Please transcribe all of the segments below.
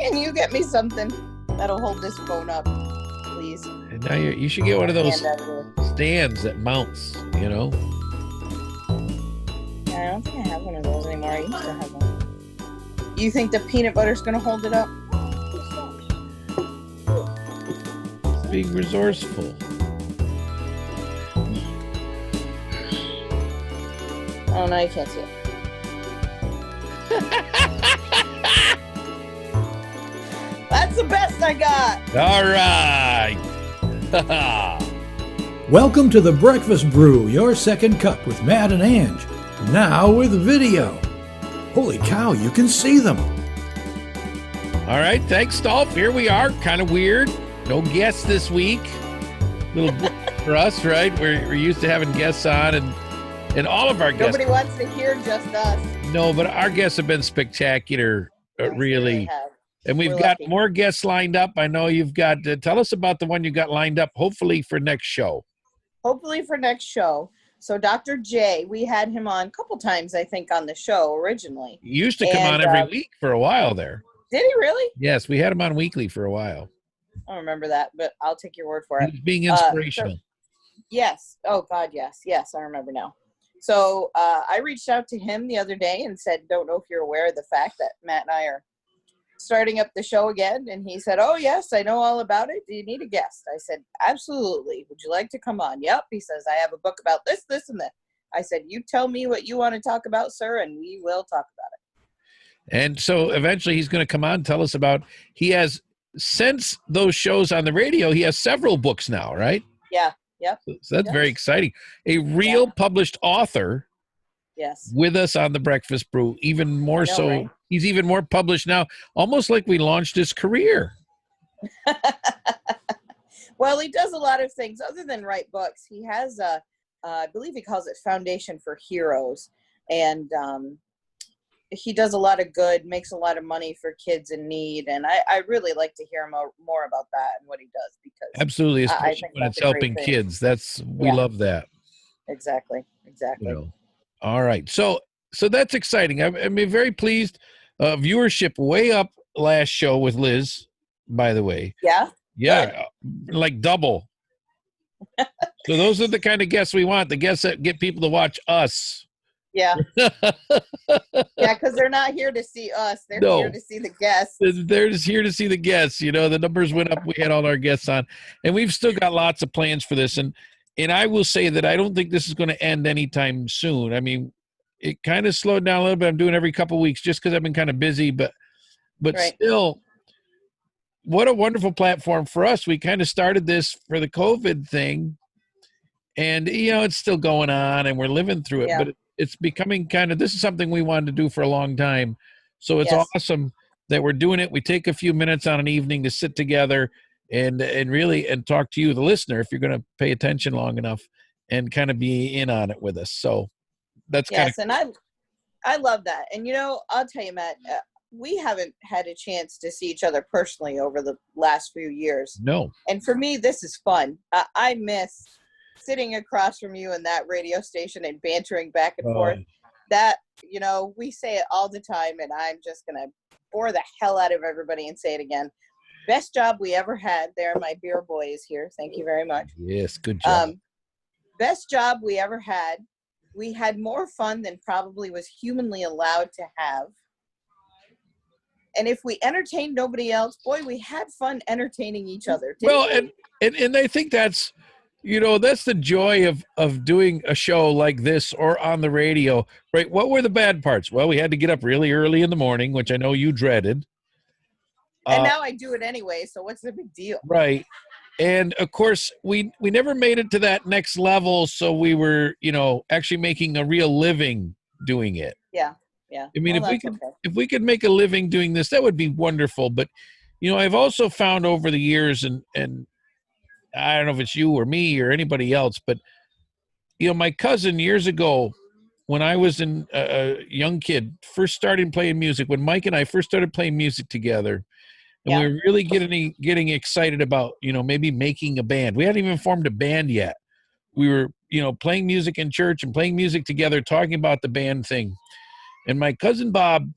Can you get me something that'll hold this phone up, please? And now you should get one of those stands that mounts, you know? I don't think I have one of those anymore. I used to have one. You think the peanut butter's going to hold it up? It's being resourceful. Oh, no, you can't see it. That's the best I got. All right. Welcome to the Breakfast Brew, your second cup with Matt and Ange. Now with video. Holy cow, you can see them. All right, thanks, Dolph. Here we are. Kind of weird. No guests this week. Little for us, right? We're used to having guests on, and all of our guests. Nobody wants to hear just us. No, but our guests have been spectacular, really. And we've got more guests lined up. I know you've got, tell us about the one you got lined up, hopefully for next show. Hopefully for next show. So Dr. J, we had him on a couple times, I think, on the show originally. He used to come on every week for a while there. Did he really? Yes, we had him on weekly for a while. I don't remember that, but I'll take your word for it. He was being inspirational. Yes. Oh, God, yes. Yes, I remember now. So I reached out to him the other day and said, don't know if you're aware of the fact that Matt and I are starting up the show again. And he said, oh, yes, I know all about it. Do you need a guest? I said, absolutely. Would you like to come on? Yep. He says, I have a book about this, this, and that. I said, you tell me what you want to talk about, sir, and we will talk about it. And so eventually he's going to come on and tell us about, he has, since those shows on the radio, he has several books now, right? Yeah. Yep. So that's very exciting. A real published author. Yes. With us on the Breakfast Brew, even more so. Right? He's even more published now, almost like we launched his career. Well, he does a lot of things other than write books. He has I believe he calls it Foundation for Heroes. And he does a lot of good, makes a lot of money for kids in need. And I really like to hear more about that and what he does, because absolutely, especially when it's helping kids. We love that. Exactly. You know. All right. So that's exciting. I'm very pleased. Viewership way up last show with Liz, by the way. Yeah. Yeah. Like double. So those are the kind of guests we want, the guests that get people to watch us. Yeah. Yeah, because they're not here to see us. They're here to see the guests. They're just here to see the guests. You know, the numbers went up. We had all our guests on. And we've still got lots of plans for this. And I will say that I don't think this is going to end anytime soon. I mean, it kind of slowed down a little bit. I'm doing every couple of weeks just because I've been kind of busy. But still, what a wonderful platform for us. We kind of started this for the COVID thing. And, you know, it's still going on and we're living through it. Yeah. But it's becoming this is something we wanted to do for a long time. So it's awesome that we're doing it. We take a few minutes on an evening to sit together and really talk to you, the listener, if you're going to pay attention long enough and kind of be in on it with us. So that's and I love that. And, you know, I'll tell you, Matt, we haven't had a chance to see each other personally over the last few years. No. And for me, this is fun. I miss sitting across from you in that radio station and bantering back and forth. That, you know, we say it all the time, and I'm just going to bore the hell out of everybody and say it again. Best job we ever had. There, my beer boy is here. Thank you very much. Yes, good job. Best job we ever had. We had more fun than probably was humanly allowed to have. And if we entertained nobody else, boy, we had fun entertaining each other. Well, and I think that's, you know, that's the joy of doing a show like this or on the radio, right? What were the bad parts? Well, we had to get up really early in the morning, which I know you dreaded. And now I do it anyway, so what's the big deal? Right. And, of course, we never made it to that next level, so we were, you know, actually making a real living doing it. Yeah, yeah. I mean, if we could make a living doing this, that would be wonderful. But, you know, I've also found over the years, and I don't know if it's you or me or anybody else, but, you know, my cousin years ago, when I was a young kid, first started playing music, when Mike and I first started playing music together, and we were really getting excited about, you know, maybe making a band. We hadn't even formed a band yet. We were, you know, playing music in church and playing music together, talking about the band thing. And my cousin Bob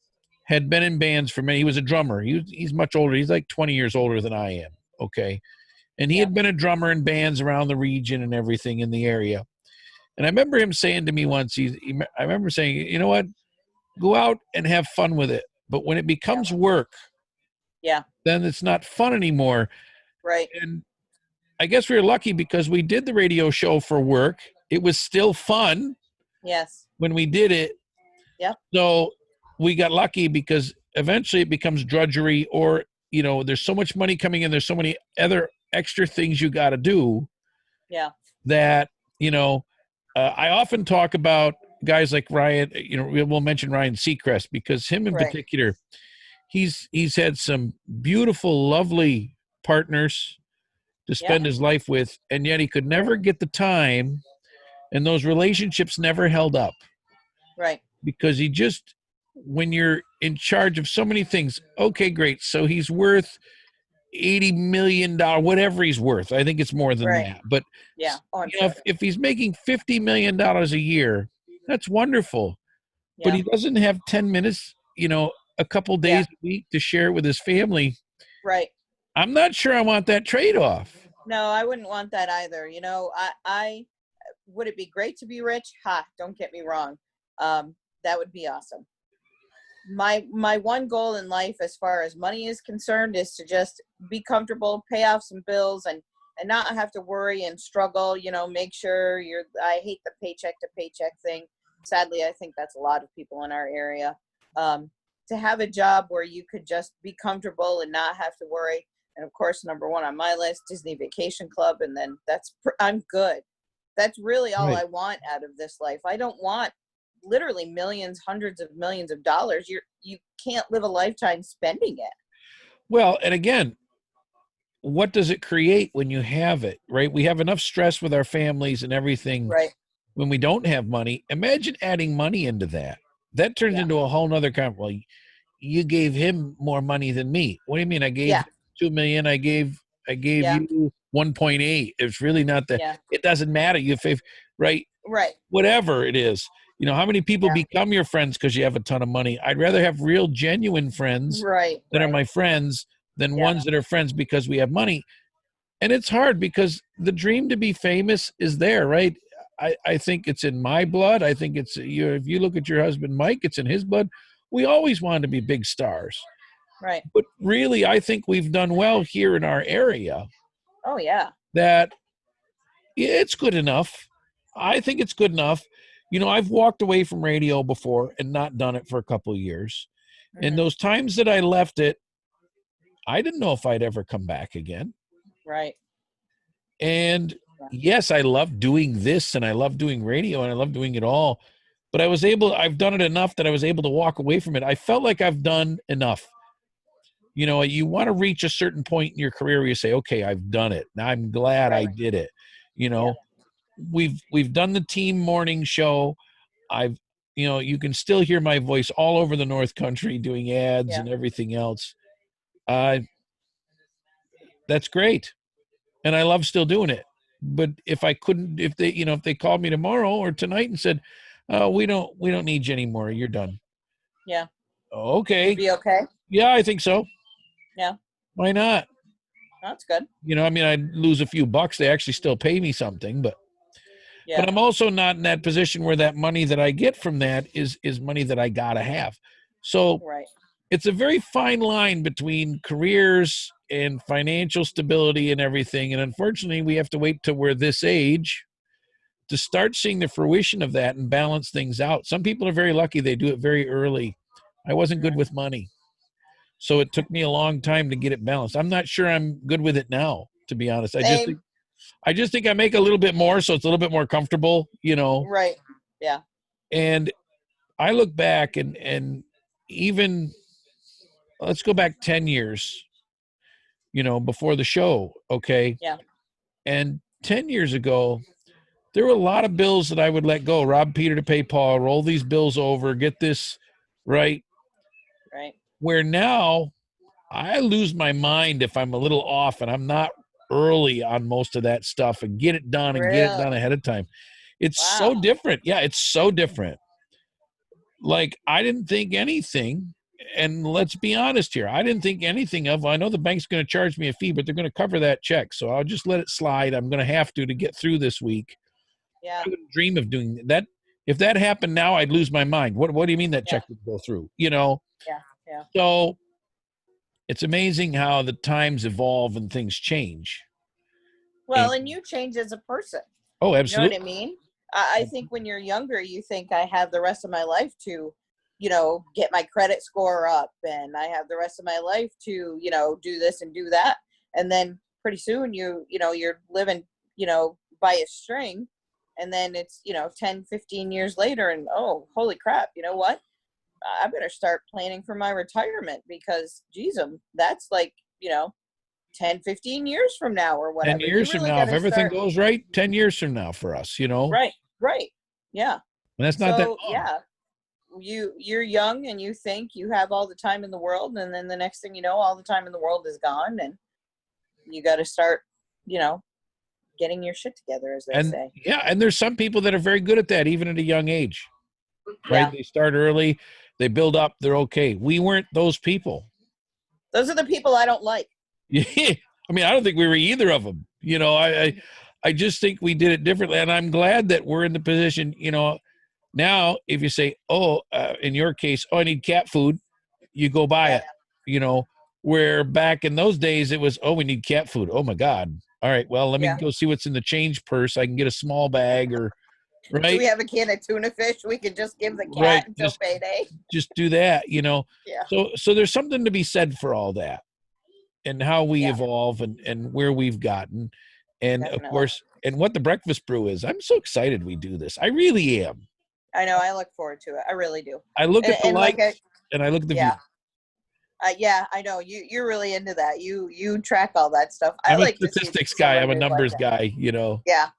had been in bands for many. He was a drummer. He's much older. He's like 20 years older than I am. Okay. And he had been a drummer in bands around the region and everything in the area. And I remember him saying to me once, I remember saying, you know what, go out and have fun with it. But when it becomes work, then it's not fun anymore. Right. And I guess we were lucky because we did the radio show for work. It was still fun. Yes. When we did it. Yeah. So we got lucky because eventually it becomes drudgery, or, you know, there's so much money coming in. There's so many other extra things you got to do. Yeah. That, you know, I often talk about guys like Ryan, you know, we'll mention Ryan Seacrest because him in particular, he's had some beautiful, lovely partners to spend his life with, and yet he could never get the time, and those relationships never held up. Right. Because he just, when you're in charge of so many things, okay, great. So he's worth $80 million, whatever he's worth. I think it's more than that. But you know, if he's making $50 million a year, that's wonderful. But he doesn't have 10 minutes, you know, a couple days a week to share it with his family. Right. I'm not sure I want that trade-off. No, I wouldn't want that either. You know, I would it be great to be rich? Don't get me wrong. That would be awesome. My one goal in life as far as money is concerned is to just be comfortable, pay off some bills, and not have to worry and struggle, you know, make sure I hate the paycheck to paycheck thing. Sadly, I think that's a lot of people in our area. To have a job where you could just be comfortable and not have to worry. And of course, number one on my list, Disney Vacation Club. And then I'm good. That's really all I want out of this life. I don't want literally millions, hundreds of millions of dollars. You can't live a lifetime spending it. Well, and again, what does it create when you have it, right? We have enough stress with our families and everything when we don't have money. Imagine adding money into that. That turns into a whole nother kind. Well, you gave him more money than me. What do you mean? I gave $2 million. I gave you 1.8. It's really not that. It doesn't matter. Right. Whatever it is. You know, how many people become your friends because you have a ton of money? I'd rather have real, genuine friends that are my friends than ones that are friends because we have money. And it's hard because the dream to be famous is there, right? I think it's in my blood. I think it's, if you look at your husband, Mike, it's in his blood. We always wanted to be big stars. Right. But really, I think we've done well here in our area. Oh, yeah. That it's good enough. I think it's good enough. You know, I've walked away from radio before and not done it for a couple of years. And those times that I left it, I didn't know if I'd ever come back again. Right. And yes, I love doing this and I love doing radio and I love doing it all. But I've done it enough that I was able to walk away from it. I felt like I've done enough. You know, you want to reach a certain point in your career where you say, okay, I've done it. Now I'm glad I did it. You know, we've done the team morning show. You can still hear my voice all over the North Country doing ads and everything else. That's great. And I love still doing it. But if they called me tomorrow or tonight and said, we don't need you anymore, you're done. Yeah. Okay. You'd be okay? Yeah, I think so. Yeah. Why not? That's good. You know, I mean, I'd lose a few bucks. They actually still pay me something, but I'm also not in that position where that money that I get from that is money that I gotta have. So it's a very fine line between careers and financial stability and everything. And unfortunately, we have to wait till we're this age to start seeing the fruition of that and balance things out. Some people are very lucky. They do it very early. I wasn't good with money. So it took me a long time to get it balanced. I'm not sure I'm good with it now, to be honest. I just think I make a little bit more, so it's a little bit more comfortable, you know. Right. Yeah. And I look back and even, let's go back 10 years, you know, before the show, okay? Yeah. And 10 years ago, there were a lot of bills that I would let go. Rob Peter to pay Paul, roll these bills over, get this right. Right. Where now I lose my mind if I'm a little off and I'm not early on most of that stuff and get it done and get it done ahead of time. It's so different. Yeah, it's so different. Like, I didn't think anything and let's be honest here. I didn't think anything of, I know the bank's going to charge me a fee, but they're going to cover that check. So I'll just let it slide. I'm going to have to get through this week. Yeah. I wouldn't dream of doing that. If that happened now, I'd lose my mind. What do you mean that check would go through? You know? Yeah. Yeah. So it's amazing how the times evolve and things change. Well, and you change as a person. Oh, absolutely. You know what I mean? I think when you're younger, you think I have the rest of my life to, get my credit score up, and I have the rest of my life to, do this and do that. And then pretty soon you're living, by a string. And then it's, 10, 15 years later, and oh, holy crap, you know what? I better start planning for my retirement, because, geez, that's like, 10, 15 years from now or whatever. 10 years from now, if everything goes right, 10 years from now for us, Right. Yeah. And that's not that long. Yeah. You're young and you think you have all the time in the world, and then the next thing you know, all the time in the world is gone, and you got to start, getting your shit together, as they say. Yeah, and there's some people that are very good at that, even at a young age. Right? Yeah. They start early, they build up, they're okay. We weren't those people. Those are the people I don't like. Yeah. I mean, I don't think we were either of them. I just think we did it differently, and I'm glad that we're in the position, now if you say, in your case, I need cat food, you go buy it, where back in those days it was, we need cat food. Oh my God. All right, well, let me go see what's in the change purse. I can get a small bag, or right. Do we have a can of tuna fish we can just give the cat until payday? Just do that, Yeah. So there's something to be said for all that, and how we evolve, and where we've gotten, and Definitely. Of course, and what the breakfast brew is. I'm so excited we do this. I really am. I know. I look forward to it. I really do. I look at the likes, and I look at the views. I know you're really into that. You track all that stuff. I'm like a statistics guy. I'm a numbers guy. Yeah,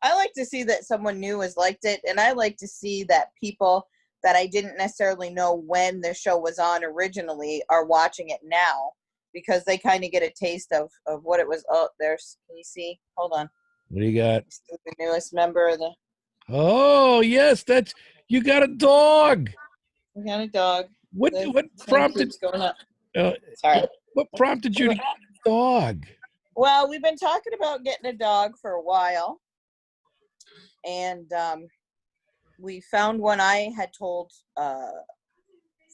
I like to see that someone new has liked it, and I like to see that people that I didn't necessarily know when the show was on originally are watching it now, because they kind of get a taste of what it was. Oh, there's. Can you see? Hold on. What do you got? The newest member of the. Oh yes, you got a dog. We got a dog. What prompted going up? Sorry. What prompted you to get a dog? Well, we've been talking about getting a dog for a while, and we found one. I had told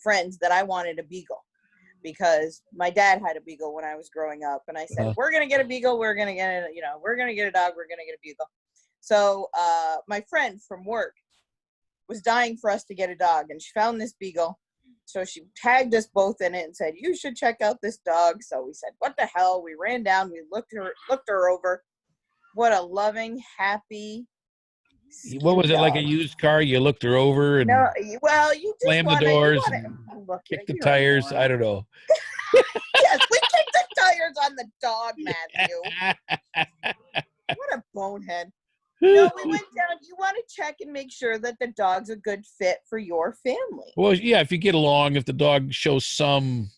friends that I wanted a beagle, because my dad had a beagle when I was growing up, and I said, we're gonna get a beagle. We're gonna get we're gonna get a dog. We're gonna get a beagle. So my friend from work was dying for us to get a dog, and she found this beagle. So she tagged us both in it and said, you should check out this dog. So we said, what the hell? We ran down, we looked her over. What a loving, happy. What was it, dog. like a used car? You looked her over and you just slammed the doors and kicked the tires. I don't know. Yes, we kicked the tires on the dog, Matthew. What a bonehead. No, we went down. You want to check and make sure that the dog's a good fit for your family. Well, yeah, if you get along, if the dog shows some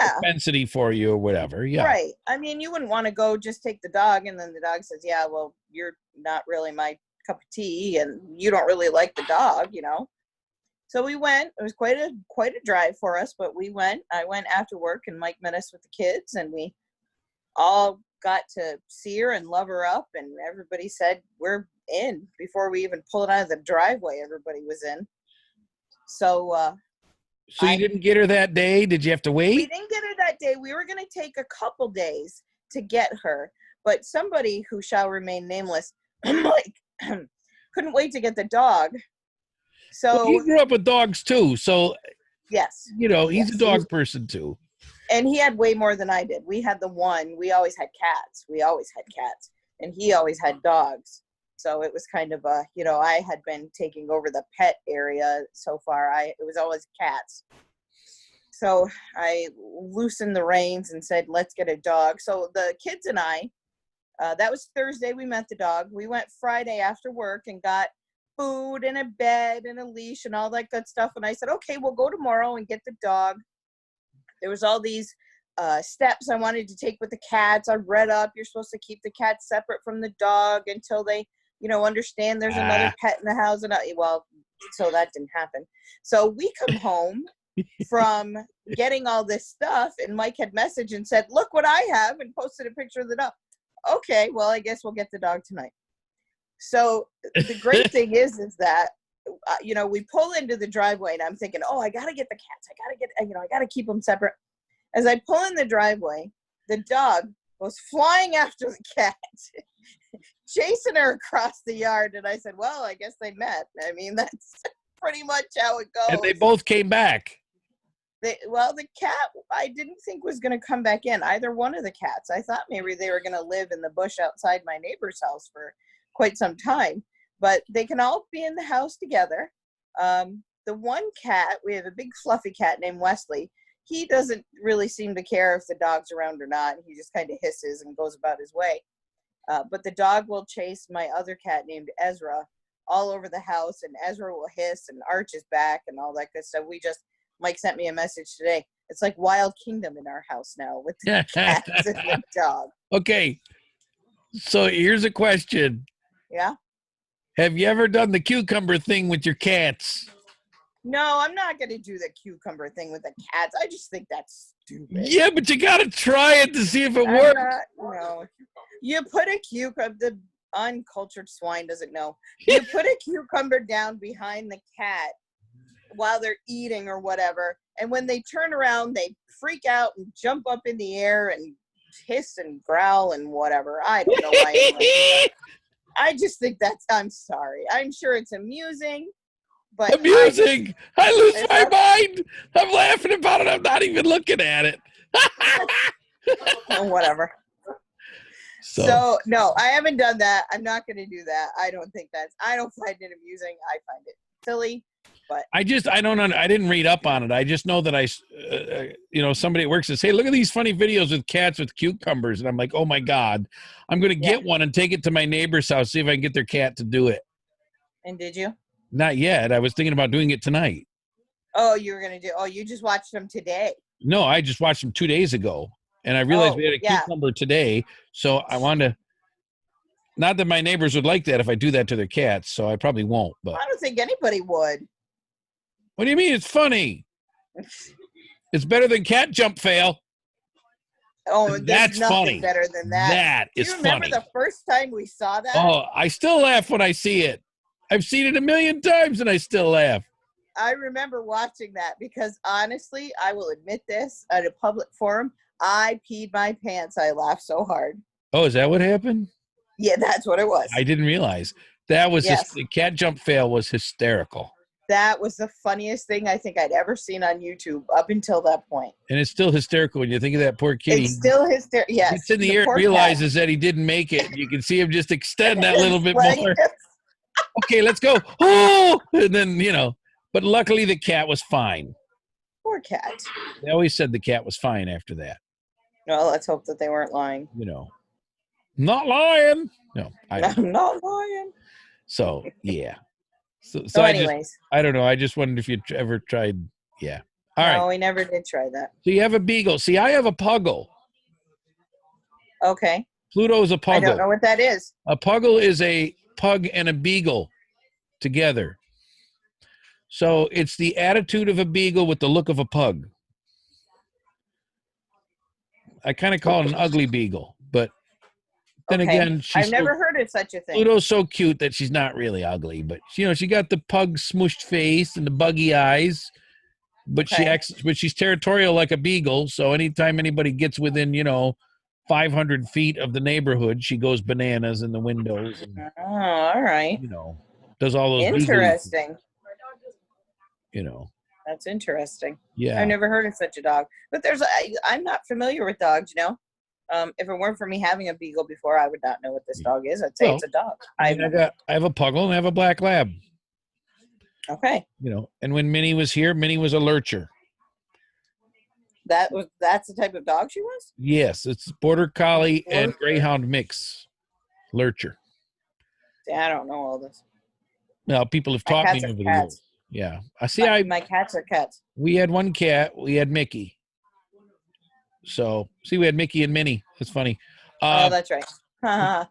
propensity for you or whatever. Yeah. Right. I mean, you wouldn't want to go just take the dog, and then the dog says, yeah, well, you're not really my cup of tea, and you don't really like the dog, So we went. It was quite a drive for us, but we went. I went after work, and Mike met us with the kids, and we all got to see her and love her up, and everybody said we're in before we even pulled out of the driveway. Everybody was in. So you didn't get her that day? Did you have to wait? We didn't get her that day. We were going to take a couple days to get her, but somebody who shall remain nameless, like, couldn't wait to get the dog. So he grew up with dogs too, so yes, he's a dog person too. And he had way more than I did. We had the one. We always had cats. And he always had dogs. So it was kind of I had been taking over the pet area so far. It was always cats. So I loosened the reins and said, let's get a dog. So the kids and I, that was Thursday, we met the dog. We went Friday after work and got food and a bed and a leash and all that good stuff. And I said, okay, we'll go tomorrow and get the dog. There was all these steps I wanted to take with the cats. I read up, you're supposed to keep the cats separate from the dog until they, understand there's another pet in the house. And so that didn't happen. So we come home from getting all this stuff, and Mike had messaged and said, look what I have, and posted a picture of the dog. Okay, well, I guess we'll get the dog tonight. So the great thing is that, we pull into the driveway, and I'm thinking, oh, I got to get the cats. I got to keep them separate. As I pull in the driveway, the dog goes flying after the cat, chasing her across the yard. And I said, well, I guess they met. I mean, that's pretty much how it goes. And they both came back. The cat, I didn't think was going to come back in, either one of the cats. I thought maybe they were going to live in the bush outside my neighbor's house for quite some time. But they can all be in the house together. The one cat, we have a big fluffy cat named Wesley. He doesn't really seem to care if the dog's around or not. He just kind of hisses and goes about his way. But the dog will chase my other cat named Ezra all over the house, and Ezra will hiss and arch his back and all that good stuff. Mike sent me a message today. It's like Wild Kingdom in our house now with the cats and the dog. Okay. So here's a question. Yeah? Have you ever done the cucumber thing with your cats? No, I'm not going to do the cucumber thing with the cats. I just think that's stupid. Yeah, but you got to try it to see if it works. No. You put a cucumber, the uncultured swine doesn't know. You put a cucumber down behind the cat while they're eating or whatever, and when they turn around, they freak out and jump up in the air and hiss and growl and whatever. I don't know why. I just think I'm sorry. I'm sure it's amusing. But amusing. I lose my mind. I'm laughing about it. I'm not even looking at it. Whatever. So no, I haven't done that. I'm not going to do that. I don't find it amusing. I find it silly. But I didn't read up on it. I just know that somebody at work says, hey, look at these funny videos with cats with cucumbers. And I'm like, oh my God, I'm going to get one and take it to my neighbor's house, see if I can get their cat to do it. And did you? Not yet. I was thinking about doing it tonight. Oh, you just watched them today. No, I just watched them 2 days ago. And I realized we had a cucumber today. So I wanted to, not that my neighbors would like that if I do that to their cats. So I probably won't. But I don't think anybody would. What do you mean? It's funny. It's better than cat jump fail. Oh, that's funny. Better than that. That is funny. Do you remember the first time we saw that? Oh, I still laugh when I see it. I've seen it 1,000,000 times and I still laugh. I remember watching that because honestly, I will admit this at a public forum. I peed my pants. I laughed so hard. Oh, is that what happened? Yeah, that's what it was. I didn't realize. That was the cat jump fail was hysterical. That was the funniest thing I think I'd ever seen on YouTube up until that point. And it's still hysterical when you think of that poor kitty. It's still hysterical. Yes. It's in the air and realizes that he didn't make it. You can see him just extend that little bit more. Okay, let's go. Oh, and then, but luckily the cat was fine. Poor cat. They always said the cat was fine after that. Well, let's hope that they weren't lying. Not lying. No, I'm not lying. So, yeah. So anyways. I don't know. I just wondered if you ever tried. Yeah. All right. No, we never did try that. So you have a beagle. See, I have a puggle. Okay. Pluto's a puggle. I don't know what that is. A puggle is a pug and a beagle together. So it's the attitude of a beagle with the look of a pug. I kind of call it an ugly beagle, but then again, I've never heard of such a thing. Pluto's so cute that she's not really ugly, but she got the pug smooshed face and the buggy eyes, but she's territorial like a beagle. So anytime anybody gets within, 500 feet of the neighborhood, she goes bananas in the windows. And, all right. Does all those interesting. That's interesting. Yeah. I've never heard of such a dog, but I'm not familiar with dogs, if it weren't for me having a beagle before, I would not know what this dog is. I'd say it's a dog. I have a puggle and I have a black lab. Okay. And when Minnie was here, Minnie was a lurcher. That's the type of dog she was? Yes, it's border collie and greyhound mix. Lurcher. See, I don't know all this. Well, people have taught me over the years. Yeah. My cats are cats. We had one cat. We had Mickey. So, we had Mickey and Minnie. That's funny. Oh, that's right.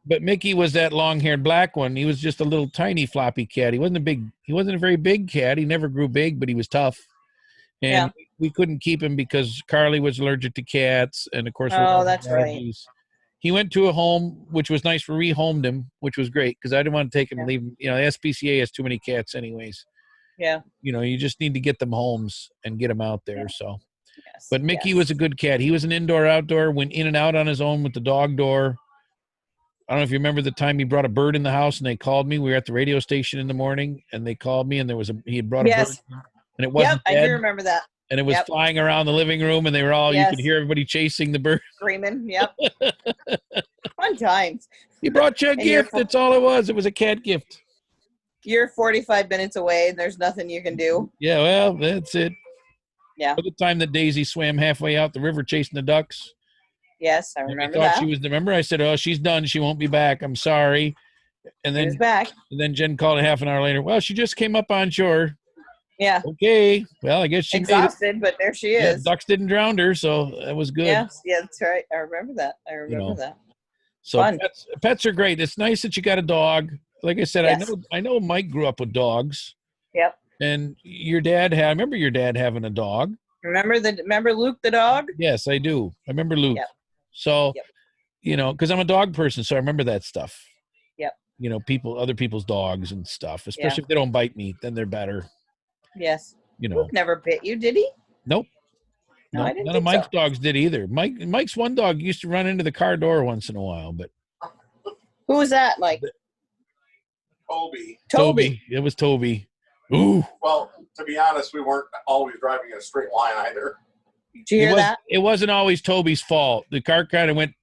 But Mickey was that long-haired black one. He was just a little tiny floppy cat. He wasn't a very big cat. He never grew big, but he was tough. And we couldn't keep him because Carly was allergic to cats, and of course, that's right. He went to a home, which was nice. We rehomed him, which was great because I didn't want to take him and leave him. You know, the SPCA has too many cats, anyways. Yeah. You know, you just need to get them homes and get them out there. Yeah. So, Yes. but Mickey was a good cat. He was an indoor-outdoor, went in and out on his own with the dog door. I don't know if you remember the time he brought a bird in the house and they called me. We were at the radio station in the morning and they called me and he had brought a bird and it wasn't dead. I do remember that. And it was flying around the living room and they were all, you could hear everybody chasing the bird. Screaming, yep. Fun times. He brought you a gift. That's all it was. It was a cat gift. You're 45 minutes away and there's nothing you can do. Yeah, well, that's it. Yeah. By the time that Daisy swam halfway out the river chasing the ducks. Yes, I remember I thought that. she was, remember I said, oh, she's done. She won't be back. I'm sorry. And then, she's back. And then Jen called half an hour later. Well, she just came up on shore. Yeah. Okay. Well, I guess she exhausted, but there she is. Yeah, ducks didn't drown her, so that was good. Yes, yeah, that's right. I remember that. That. So pets are great. It's nice that you got a dog. Like I said, I know Mike grew up with dogs. Yep. And your dad I remember your dad having a dog. Remember Luke the dog? Yes, I do. I remember Luke. Yep. So, you know, because I'm a dog person, so I remember that stuff. Yep. You know, other people's dogs and stuff, especially if they don't bite me, then they're better. Yes. You know. Luke never bit you, did he? Nope. No, I didn't none of Mike's dogs did either. Mike's one dog used to run into the car door once in a while, but who was that, Mike? Toby. It was Toby. Ooh. Well, to be honest, we weren't always driving in a straight line either. Did you hear that? It wasn't always Toby's fault. The car kind of went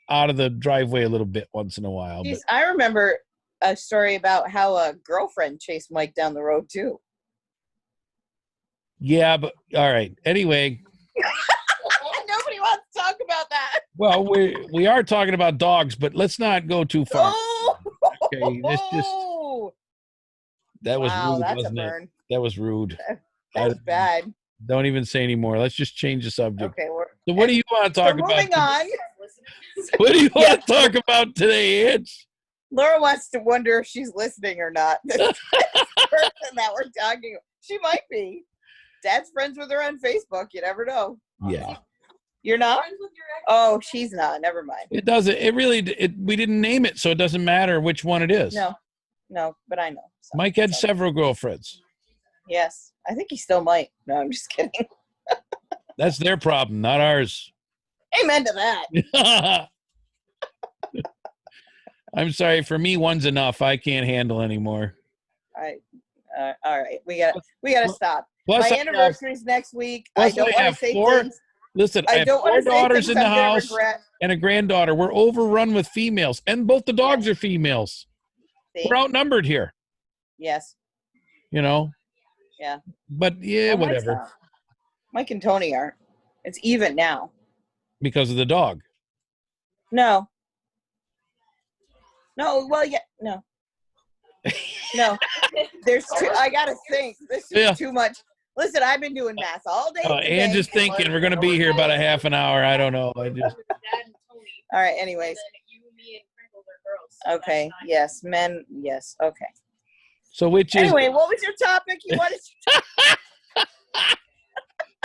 out of the driveway a little bit once in a while. Jeez, I remember a story about how a girlfriend chased Mike down the road too. Yeah, but all right. Anyway. Nobody wants to talk about that. Well, we are talking about dogs, but let's not go too far. Oh! Okay, that was rude, that's wasn't a it? burn. That was rude. That's bad. Don't even say anymore. Let's just change the subject. Okay. So what do you want to talk about? Moving on. What do you want to talk about today, Edge? Laura wants to wonder if she's listening or not. This person that we're talking, she might be. Dad's friends with her on Facebook. You never know. Yeah. You're not? Oh, she's not. Never mind. It doesn't. We didn't name it, so it doesn't matter which one it is. No, but I know. So, Mike had several girlfriends. Yes. I think he still might. No, I'm just kidding. That's their problem, not ours. Amen to that. I'm sorry. For me, one's enough. I can't handle anymore. All right. We gotta stop. Plus, my anniversary's next week. Plus, I have four. Listen, I have four daughters in the house and a granddaughter. We're overrun with females, and both the dogs are females. See? We're outnumbered here. Yes. You know. Yeah. But yeah, whatever. Mike and Tony aren't. It's even now. Because of the dog. No. Well, yeah, no. No. There's I gotta think. This is too much. Listen, I've been doing math all day. And just thinking we're gonna be here about a half an hour. I don't know. All right, anyways. Okay. Yes. Men. Yes. Okay. So which is anyway, what was your topic? You wanted to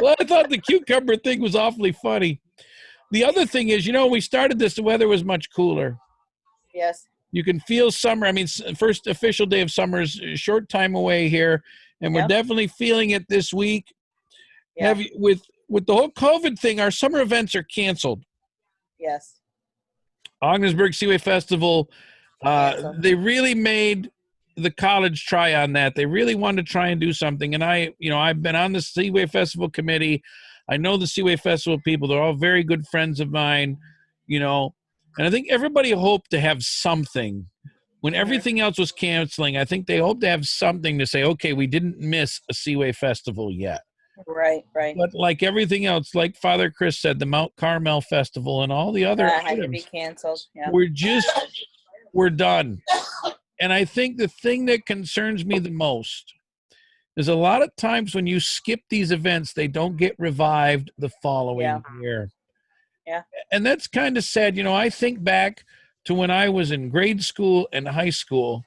Well, I thought the cucumber thing was awfully funny. The other thing is, we started this, the weather was much cooler. Yes. You can feel summer. I mean, first official day of summer is a short time away here, and we're definitely feeling it this week. Yeah. With the whole COVID thing, our summer events are canceled. Yes. Ogdensburg Seaway Festival, they really made the college try on that. They really wanted to try and do something. And I've been on the Seaway Festival committee. I know the Seaway Festival people. They're all very good friends of mine, and I think everybody hoped to have something. When everything else was canceling, I think they hoped to have something to say, okay, we didn't miss a Seaway Festival yet. Right. But like everything else, like Father Chris said, the Mount Carmel Festival and all the other had to be canceled. Yeah. We're done. And I think the thing that concerns me the most is a lot of times when you skip these events, they don't get revived the following year. Yeah. And that's kind of sad. I think back to when I was in grade school and high school,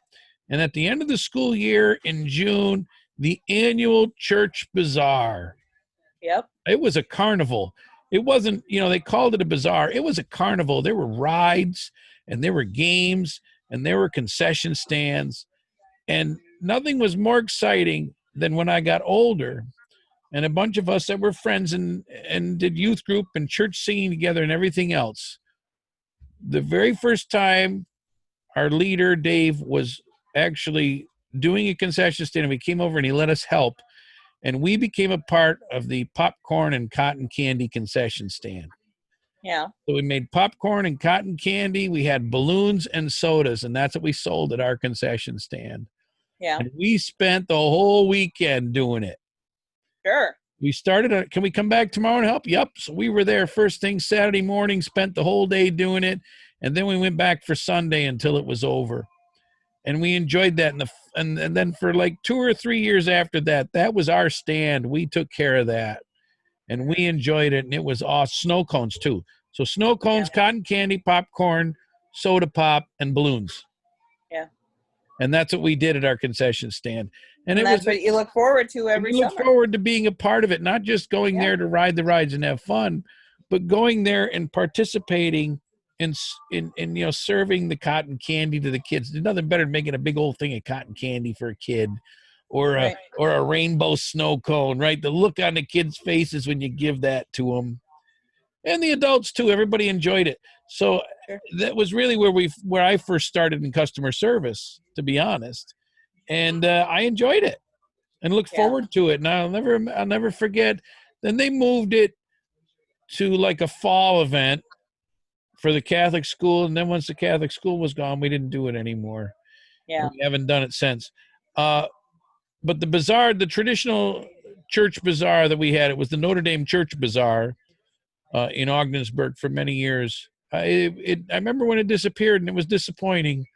and at the end of the school year in June, the annual church bazaar. Yep. It was a carnival. It wasn't, they called it a bazaar. It was a carnival. There were rides and there were games and there were concession stands. And nothing was more exciting than when I got older and a bunch of us that were friends and did youth group and church singing together and everything else. The very first time our leader, Dave, was actually doing a concession stand, and we came over and he let us help. And we became a part of the popcorn and cotton candy concession stand. Yeah. So we made popcorn and cotton candy. We had balloons and sodas, and that's what we sold at our concession stand. Yeah. And we spent the whole weekend doing it. Sure. We started, can we come back tomorrow and help? Yep. So we were there first thing Saturday morning, spent the whole day doing it. And then we went back for Sunday until it was over. And we enjoyed that. And then for like 2 or 3 years after that, that was our stand. We took care of that. And we enjoyed it. And it was awesome. Snow cones, too. So snow cones, cotton candy, popcorn, soda pop, and balloons. Yeah. And that's what we did at our concession stand. And it that's was what you look forward to every summer. You look forward to being a part of it, not just going there to ride the rides and have fun, but going there and participating in serving the cotton candy to the kids. There's nothing better than making a big old thing of cotton candy for a kid or a rainbow snow cone, right? The look on the kids' faces when you give that to them. And the adults too, everybody enjoyed it. So that was really where I first started in customer service, to be honest. And I enjoyed it and look forward to it. And I'll never forget. Then they moved it to like a fall event for the Catholic school. And then once the Catholic school was gone, we didn't do it anymore. Yeah. We haven't done it since. But the bazaar, the traditional church bazaar that we had, it was the Notre Dame Church Bazaar in Ogdensburg for many years. I remember when it disappeared and it was disappointing,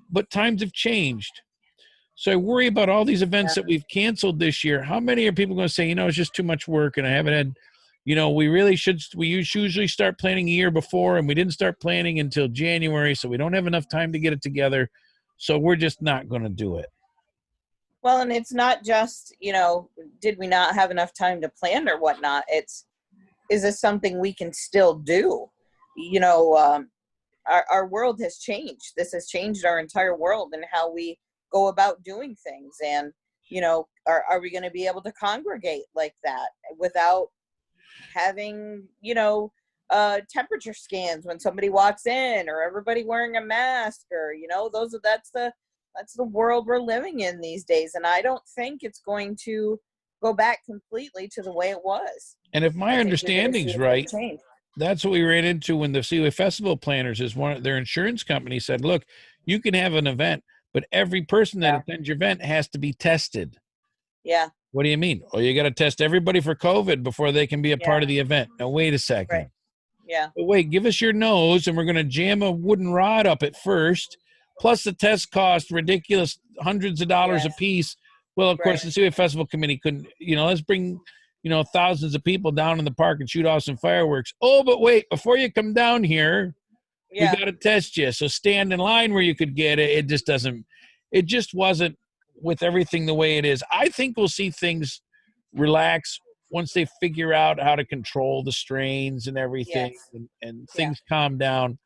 but times have changed. So I worry about all these events that we've canceled this year. How many are people going to say, it's just too much work and I haven't had, we usually start planning a year before and we didn't start planning until January. So we don't have enough time to get it together. So we're just not going to do it. Well, and it's not just, did we not have enough time to plan or whatnot? Is this something we can still do? Our world has changed. This has changed our entire world and how we go about doing things. And, are we going to be able to congregate like that without having, temperature scans when somebody walks in or everybody wearing a mask or, that's the world we're living in these days. And I don't think it's going to go back completely to the way it was. And if my understanding's right, that's what we ran into when the Seaway Festival planners their insurance company said, look, you can have an event, but every person that attends your event has to be tested. Yeah. What do you mean? Oh, you got to test everybody for COVID before they can be a part of the event. Now, wait a second. Right. Yeah. But wait, give us your nose and we're going to jam a wooden rod up it first. Plus the test cost ridiculous hundreds of dollars a piece. Well, of course, the Seaway Festival Committee couldn't, let's bring, thousands of people down in the park and shoot off some fireworks. Oh, but wait, before you come down here, we got to test you. So stand in line where you could get it. It just wasn't with everything the way it is. I think we'll see things relax once they figure out how to control the strains and everything and things calm down.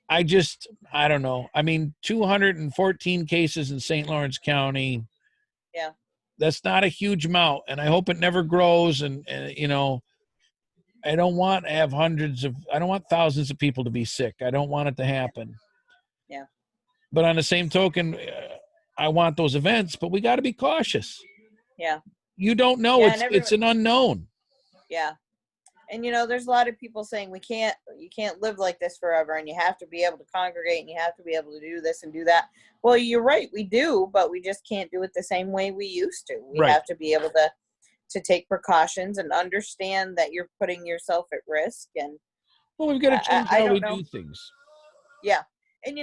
I don't know. I mean, 214 cases in St. Lawrence County. Yeah. That's not a huge amount. And I hope it never grows. And I don't want to have I don't want thousands of people to be sick. I don't want it to happen. Yeah. But on the same token, I want those events, but we got to be cautious. Yeah. You don't know. It's an unknown. Yeah. And, there's a lot of people saying you can't live like this forever and you have to be able to congregate and you have to be able to do this and do that. Well, you're right. We do, but we just can't do it the same way we used to. We have to be able to take precautions and understand that you're putting yourself at risk. And we've got to change how we do things. Yeah. And,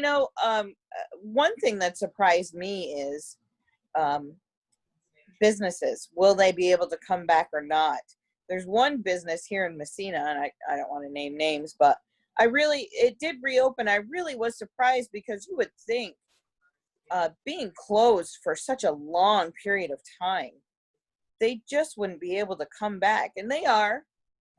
one thing that surprised me is businesses. Will they be able to come back or not? There's one business here in Messina, and I don't want to name names, but it did reopen. I really was surprised because you would think being closed for such a long period of time they just wouldn't be able to come back, and they are.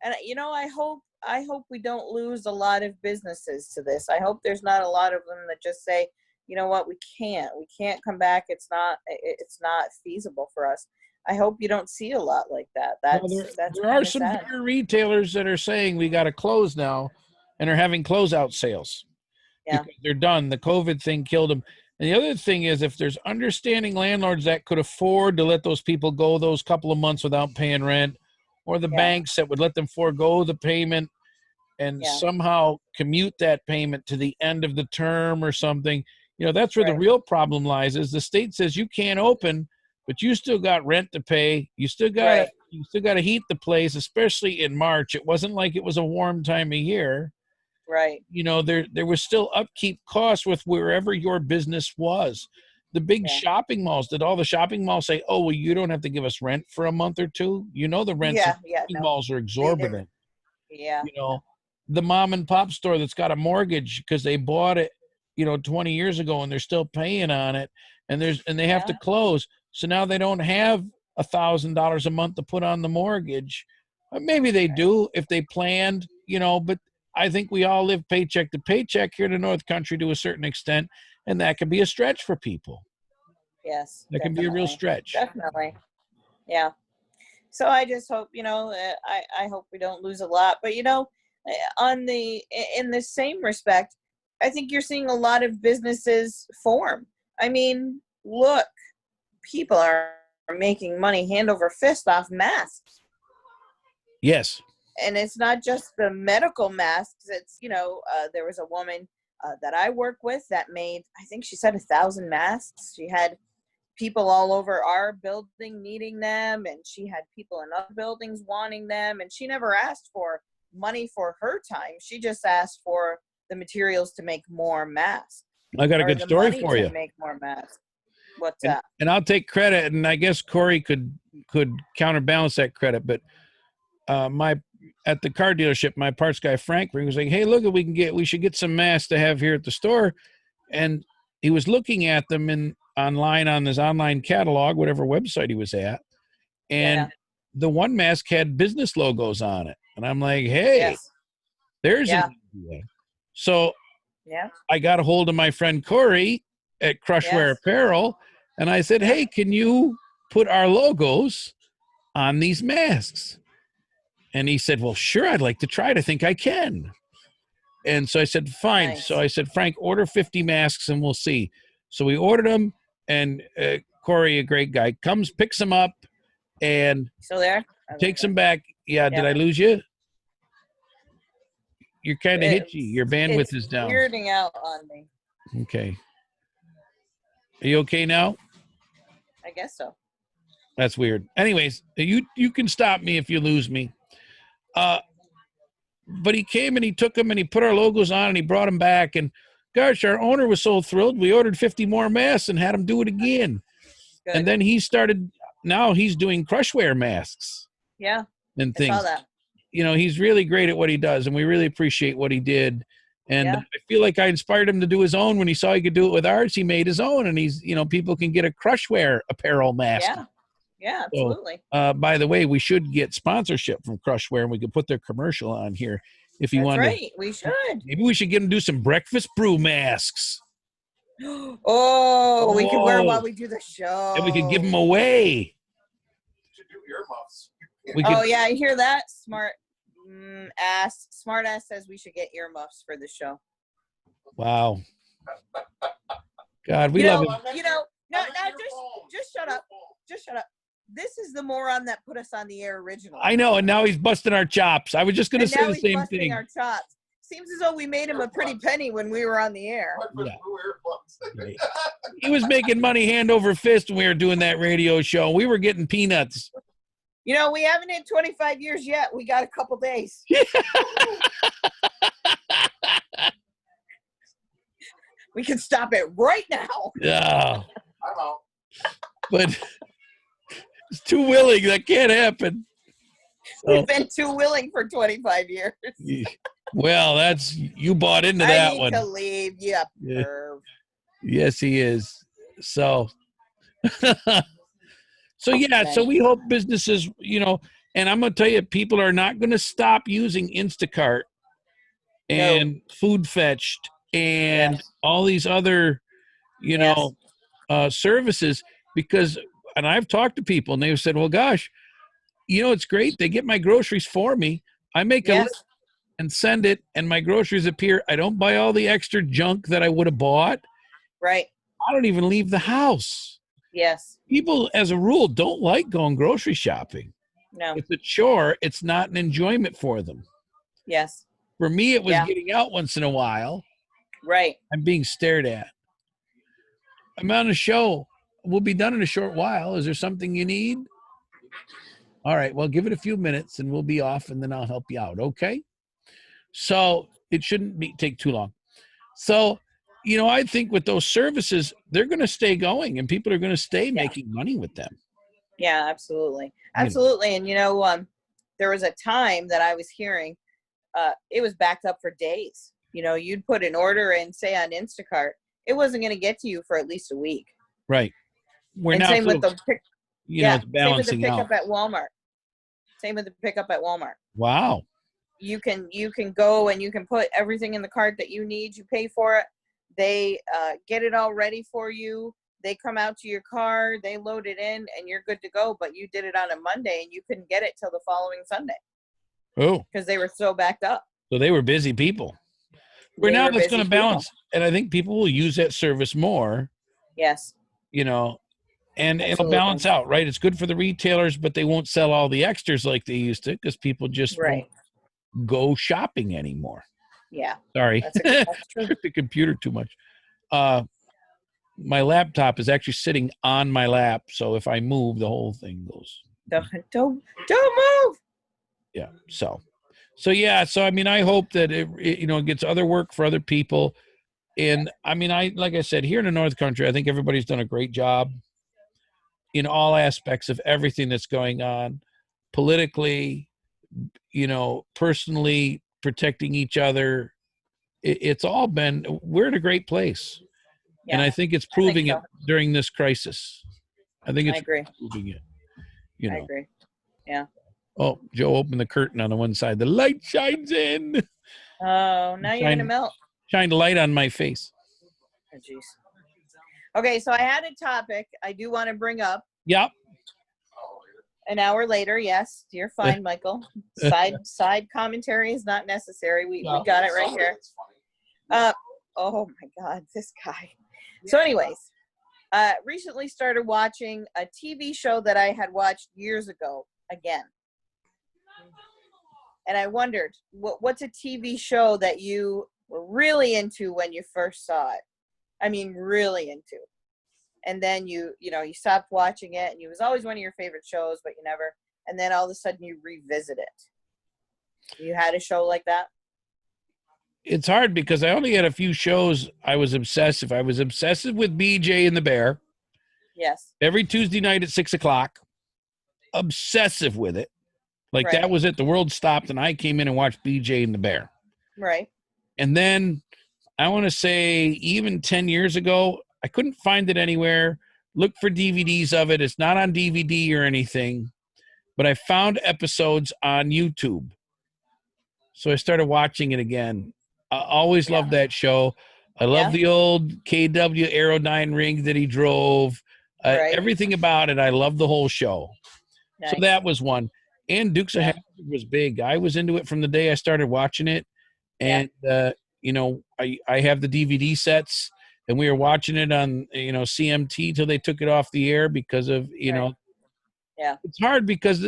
And I hope we don't lose a lot of businesses to this. I hope there's not a lot of them that just say, you know what, we can't come back. It's not feasible for us. I hope you don't see a lot like that. There are some beer retailers that are saying we got to close now, and are having closeout sales. Yeah. Because they're done. The COVID thing killed them. And the other thing is, if there's understanding landlords that could afford to let those people go those couple of months without paying rent, or the banks that would let them forego the payment and somehow commute that payment to the end of the term or something, that's where the real problem lies. Is the state says you can't open, but you still got rent to pay. You still got to heat the place, especially in March. It wasn't like it was a warm time of year. Right. There was still upkeep costs with wherever your business was. The big shopping malls, did all the shopping malls say, oh, well, you don't have to give us rent for a month or two? The rents in shopping malls are exorbitant. Yeah. The mom and pop store that's got a mortgage because they bought it, 20 years ago, and they're still paying on it, and they have to close. So now they don't have $1,000 a month to put on the mortgage. Maybe they do if they planned, but I think we all live paycheck to paycheck here in the North Country to a certain extent, and that can be a stretch for people. Yes, that can be a real stretch. Definitely, yeah. So I just hope, I hope we don't lose a lot. But in the same respect, I think you're seeing a lot of businesses form. I mean, look, people are making money hand over fist off masks. Yes. And it's not just the medical masks. It's, there was a woman that I work with that made, I think she said 1,000 masks. She had people all over our building needing them, and she had people in other buildings wanting them. And she never asked for money for her time. She just asked for the materials to make more masks. I got a good story for you. To make more masks. What's that? And I'll take credit, and I guess Corey could counterbalance that credit, but at the car dealership, my parts guy Frank was like, hey, look, we should get some masks to have here at the store. And he was looking at them online on his online catalog, whatever website he was at, and the one mask had business logos on it. And I'm like, hey, there's an idea. So I got a hold of my friend Corey at Crushware Apparel, and I said, hey, can you put our logos on these masks? And he said, well, sure, I'd like to try it. I think I can. And so I said, fine. Nice. So I said, Frank, order 50 masks and we'll see. So we ordered them, and Corey, a great guy, comes, picks them up, and still there? Takes them back. Yeah, did I lose you? You're kind of hitchy. Your bandwidth is down. It's weirding out on me. Okay. Are you okay now? I guess so. That's weird. Anyways, you can stop me if you lose me. But he came and he took them and he put our logos on and he brought them back. And gosh, our owner was so thrilled. We ordered 50 more masks and had him do it again. Good. And then now he's doing Crushware masks. Yeah. And things. I saw that. He's really great at what he does, and we really appreciate what he did. And I feel like I inspired him to do his own. When he saw he could do it with ours, he made his own, and he's, people can get a Crushware apparel mask. Yeah. Yeah, absolutely. So, by the way, we should get sponsorship from Crushware, and we could put their commercial on here if you want. Right, we should. Maybe we should get them to do some breakfast brew masks. Oh, we could wear them while we do the show. And we could give them away. We should do earmuffs. I hear that. Smart ass says we should get earmuffs for the show. Wow. God, we love it. Just shut up. Just shut up. This is the moron that put us on the air originally. I know, and now he's busting our chops. I was just going to say the same thing. Our chops. Seems as though we made him a pretty penny when we were on the air. Yeah. He was making money hand over fist when we were doing that radio show. We were getting peanuts. We haven't hit 25 years yet. We got a couple days. We can stop it right now. Yeah. I'm out. But it's too willing. That can't happen. We've been too willing for 25 years. Well, you bought into that one. I need to leave. Yeah. Yes, he is. So, So yeah, so Many. we hope businesses, and I'm going to tell you, people are not going to stop using Instacart No. and Food Fetched and Yes. all these other, Yes. services because, and I've talked to people and they've said, well, gosh, it's great. They get my groceries for me. I make a list Yes. and send it, and my groceries appear. I don't buy all the extra junk that I would have bought. Right. I don't even leave the house. Yes. People, as a rule, don't like going grocery shopping. No. It's a chore. It's not an enjoyment for them. Yes. For me, it was Yeah. getting out once in a while. Right. I'm being stared at. I'm on a show. We'll be done in a short while. Is there something you need? All right. Well, give it a few minutes and we'll be off and then I'll help you out. Okay. So it shouldn't take too long. So, I think with those services, they're going to stay going and people are going to stay making money with them. Yeah, absolutely. Absolutely. And, there was a time that I was hearing, it was backed up for days. You'd put an order in, say, on Instacart. It wasn't going to get to you for at least a week. Right. We're And now, same with the it's same with the balancing out. pickup at Walmart. Same with the pickup at Walmart. Wow. You can go and you can put everything in the cart that you need. You pay for it. They get it all ready for you. They come out to your car. They load it in, and you're good to go. But you did it on a Monday, and you couldn't get it till the following Sunday. Oh. Because they were so backed up. So they were busy people. Where now that's going to balance. And I think people will use that service more. Yes. And Absolutely. it'll balance out, right? It's good for the retailers, but they won't sell all the extras like they used to because people just won't go shopping anymore. Yeah. Sorry. That's true. Hit the computer too much. My laptop is actually sitting on my lap, so if I move, the whole thing goes. Don't move. Yeah. So I mean, I hope that it gets other work for other people. And I mean, like I said, here in the North Country, I think everybody's done a great job in all aspects of everything that's going on politically, personally, protecting each other. It's all been, we're in a great place. Yeah, and I think it's proving it during this crisis. I think it's proving it. I agree. Yeah. Oh, Joe opened the curtain on the one side. The light shines in. Oh, now you're going to melt. Shined light on my face. Oh, jeez. Okay, so I had a topic I do want to bring up. Yep. An hour later, yes. You're fine, Michael. Side commentary is not necessary. We got it right here. Oh, my God, this guy. So anyways, recently started watching a TV show that I had watched years ago again. And I wondered, what's a TV show that you were really into when you first saw it? I mean, really into. And then you stopped watching it, and it was always one of your favorite shows, but you never. And then all of a sudden you revisit it. You had a show like that? It's hard because I only had a few shows I was obsessive. I was obsessive with BJ and the Bear. Yes. Every Tuesday night at 6:00. Obsessive with it. Like that was it. The world stopped and I came in and watched BJ and the Bear. Right. And then I want to say even 10 years ago, I couldn't find it anywhere. Looked for DVDs of it. It's not on DVD or anything, but I found episodes on YouTube. So I started watching it again. I always loved that show. I love the old KW Aerodyne ring that he drove. Everything about it. I love the whole show. Nice. So that was one. And Dukes of Hazzard was big. I was into it from the day I started watching it. And, I have the DVD sets, and we were watching it on, CMT till they took it off the air because of, it's hard because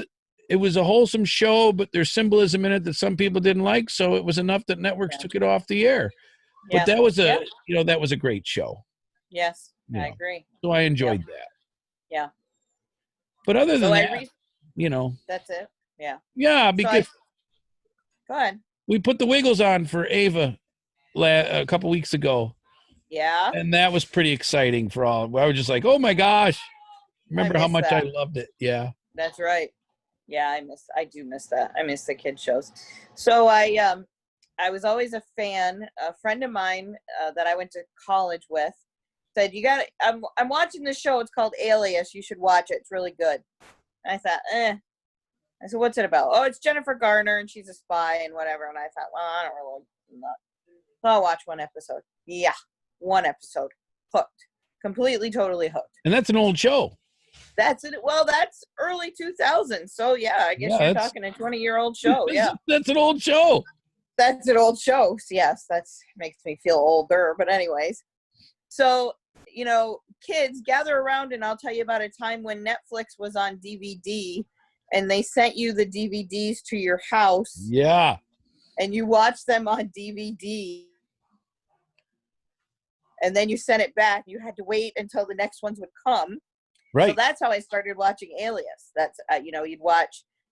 it was a wholesome show, but there's symbolism in it that some people didn't like. So it was enough that networks took it off the air. But that was that was a great show. Yes, I agree. So I enjoyed that. Yeah. But other than that, that's it. Yeah. Yeah, because go ahead. We put the Wiggles on for Ava a couple weeks ago. Yeah. And that was pretty exciting for all. I was just like, oh my gosh. Remember how much I loved it. Yeah. That's right. Yeah, I do miss that. I miss the kid shows. So I was always a fan. A friend of mine that I went to college with, said, "You got to. I'm watching this show. It's called Alias. You should watch it. It's really good." And I thought, eh. I said, "What's it about?" "Oh, it's Jennifer Garner, and she's a spy and whatever." And I thought, well, I don't really. I'll watch one episode. Yeah, one episode. Hooked. Completely, totally hooked. And that's an old show. That's it. Well, that's early 2000s. So, yeah, I guess you're talking a 20-year-old show. Yeah. That's an old show. That's an old show. Yes, that's makes me feel older. But anyways, so, kids, gather around and I'll tell you about a time when Netflix was on DVD and they sent you the DVDs to your house. Yeah. And you watched them on DVD. And then you sent it back. You had to wait until the next ones would come. Right. So that's how I started watching Alias. That's,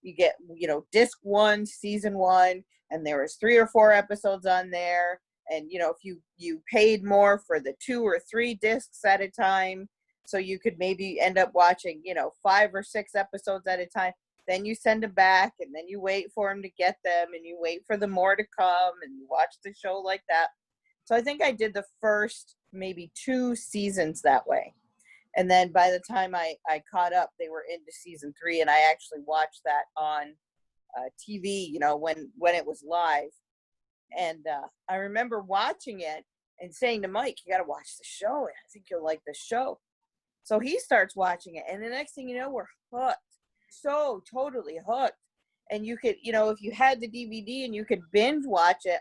you get, disc 1, season 1, and there was 3 or 4 episodes on there. And, if you paid more for the 2 or 3 discs at a time, so you could maybe end up watching, 5 or 6 episodes at a time. Then you send them back, and then you wait for them to get them, and you wait for the more to come, and you watch the show like that. So I think I did the first maybe 2 seasons that way. And then by the time I caught up, they were into season 3, and I actually watched that on TV, when it was live. And I remember watching it and saying to Mike, "You got to watch the show. I think you'll like the show." So he starts watching it, and the next thing you know, we're hooked. So totally hooked. And you could, if you had the DVD and you could binge watch it,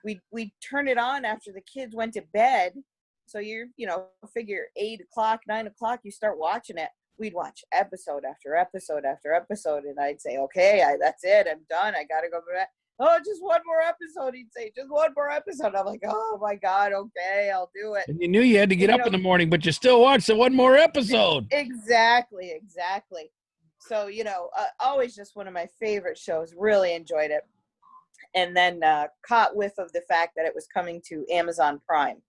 we'd turn it on after the kids went to bed. So you're, figure 8 o'clock, 9 o'clock, you start watching it. We'd watch episode after episode after episode. And I'd say, okay, that's it. I'm done. I got to go back. "Oh, just one more episode." He'd say, "Just one more episode." I'm like, oh my God. Okay, I'll do it. And you knew you had to get up in the morning, but you still watched the one more episode. Exactly. So, always just one of my favorite shows. Really enjoyed it. And then caught whiff of the fact that it was coming to Amazon Prime.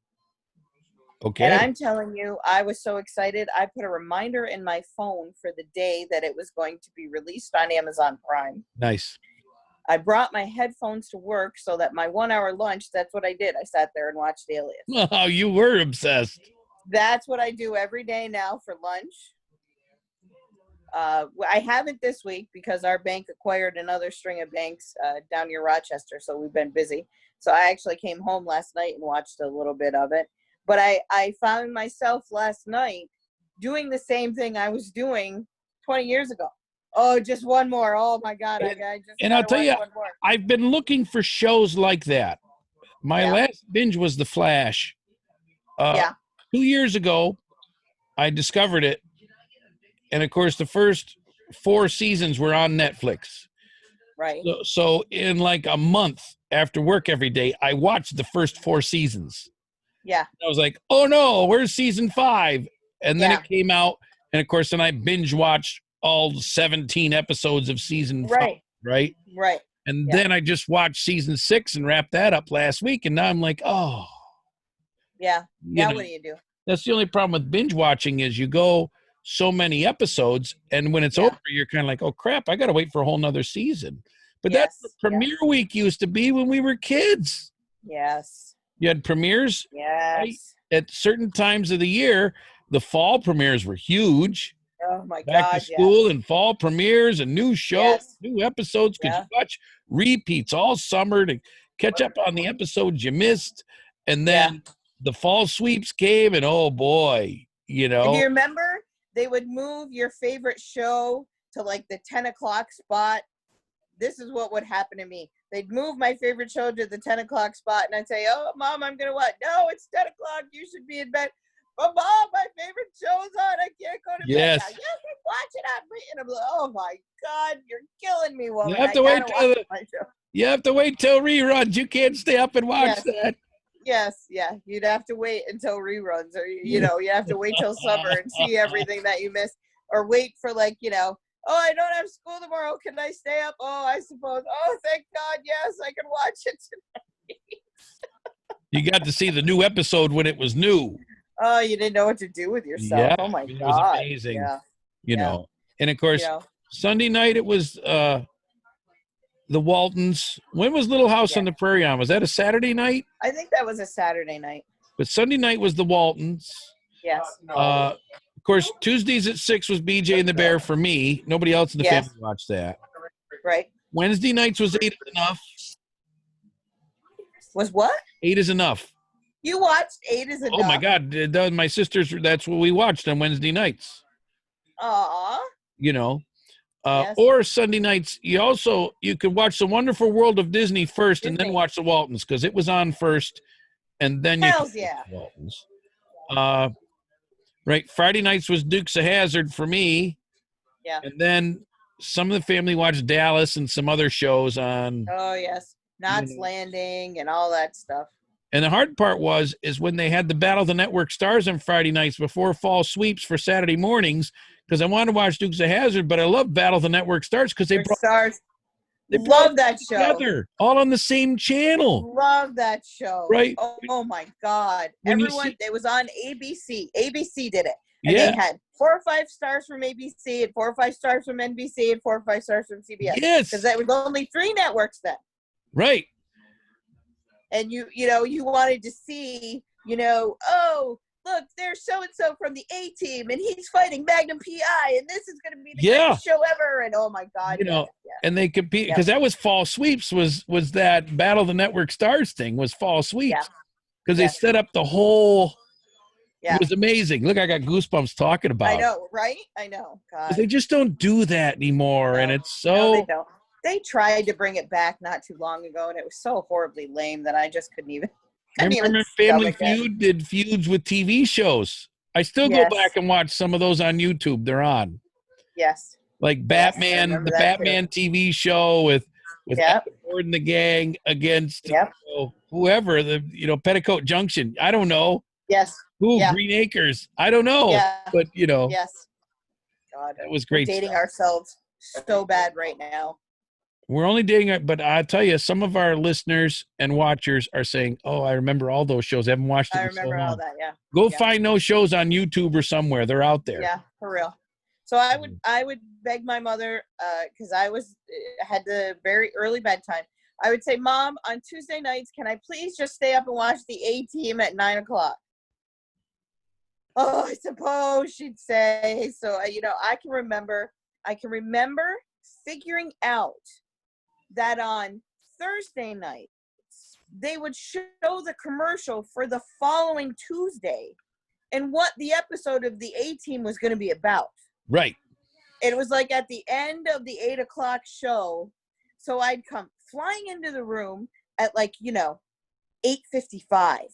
Okay. And I'm telling you, I was so excited. I put a reminder in my phone for the day that it was going to be released on Amazon Prime. Nice. I brought my headphones to work so that my 1-hour lunch, that's what I did. I sat there and watched Alias. Oh, you were obsessed. That's what I do every day now for lunch. I haven't this week because our bank acquired another string of banks down near Rochester, so we've been busy. So I actually came home last night and watched a little bit of it. But I found myself last night doing the same thing I was doing 20 years ago. Oh, just one more. Oh, my God. And I'll tell you, I've been looking for shows like that. My last binge was The Flash. 2 years ago, I discovered it. And, of course, the first 4 seasons were on Netflix. Right. So in like a month after work every day, I watched the first 4 seasons. Yeah. I was like, oh, no, where's season 5? And then it came out. And, of course, then I binge watched all 17 episodes of season 5. Right. And then I just watched season 6 and wrapped that up last week. And now I'm like, oh. Yeah. Now what do you do? That's the only problem with binge watching is you go so many episodes, and when it's over, you're kind of like, oh, crap, I got to wait for a whole nother season. But that's what premiere week used to be when we were kids. Yes. You had premieres. Yes. Right? At certain times of the year, the fall premieres were huge. Oh, my God. Back to school and fall premieres and new shows, new episodes. Because you watch repeats all summer to catch up on the episodes you missed. And then the fall sweeps came, and oh, boy, And do you remember they would move your favorite show to like the 10 o'clock spot? This is what would happen to me. They'd move my favorite show to the 10 o'clock spot, and I'd say, oh, Mom, I'm going to watch. No, it's 10 o'clock. You should be in bed. But, Mom, my favorite show's on. I can't go to bed now. Yes, watch it on me. And I'm like, oh, my God, you're killing me, woman. You have to wait till reruns. You can't stay up and watch that. Yes, you'd have to wait until reruns, or you have to wait till summer and see everything that you missed, or wait for oh, I don't have school tomorrow. Can I stay up? Oh, I suppose. Oh, thank God, yes, I can watch it tonight. You got to see the new episode when it was new. Oh, you didn't know what to do with yourself. Yeah, oh my God, it was amazing. You know, and of course, Sunday night it was the Waltons. When was Little House on the Prairie on? Was that a Saturday night? I think that was a Saturday night. But Sunday night was the Waltons. Yes. Of course, Tuesdays at 6 was BJ and the Bear for me. Nobody else in the Yes. family watched that. Right. Wednesday nights was 8 is enough. Was what? 8 is enough. You watched 8 is enough. Oh my God, my sisters. That's what we watched on Wednesday nights. Aw. You know, Yes. or Sunday nights. You could watch The Wonderful World of Disney first, and then Disney. watch the Waltons because it was on first, and then you Hells could yeah. watch the Waltons. Right. Friday nights was Dukes of Hazzard for me. Yeah. And then some of the family watched Dallas and some other shows on. Oh yes. Knots Landing and all that stuff. And the hard part is when they had the Battle of the Network Stars on Friday nights before fall sweeps for Saturday mornings, because I wanted to watch Dukes of Hazzard, but I love Battle of the Network Stars because they brought that show together all on the same channel. Love that show. Right. Oh my God. It was on ABC. ABC did it. And Yeah. they had 4 or 5 stars from ABC and 4 or 5 stars from NBC and 4 or 5 stars from CBS. Yes. Because there was only 3 networks then. Right. And you wanted to see, oh, look, there's so-and-so from the A-Team, and he's fighting Magnum P.I., and this is going to be the greatest show ever, and oh my God. And they compete, because that was fall sweeps, was that Battle of the Network Stars thing was fall sweeps. Because they set up the whole, it was amazing. Look, I got goosebumps talking about it. I know, right? I know. God. They just don't do that anymore, and it's so... No, they don't. They tried to bring it back not too long ago, and it was so horribly lame that I just couldn't even. Remember Family Feud did feuds with TV shows. I still go back and watch some of those on YouTube. They're on. Yes. Like Batman, the Batman TV show with Ford and the gang against whoever, Petticoat Junction. I don't know. Yes. Green Acres. I don't know. Yeah. But, Yes. God. That was great. We're dating ourselves so bad right now. We're only dating it, but I tell you, some of our listeners and watchers are saying, "Oh, I remember all those shows. I haven't watched it in so long." I remember all that. Yeah. Go find those shows on YouTube or somewhere. They're out there. Yeah, for real. So I would beg my mother, because I had the very early bedtime. I would say, "Mom, on Tuesday nights, can I please just stay up and watch the A-Team at 9:00?" Oh, I suppose she'd say. So I can remember figuring out that on Thursday nights, they would show the commercial for the following Tuesday and what the episode of the A-Team was going to be about. Right. It was like at the end of the 8:00 show. So I'd come flying into the room at 8:55.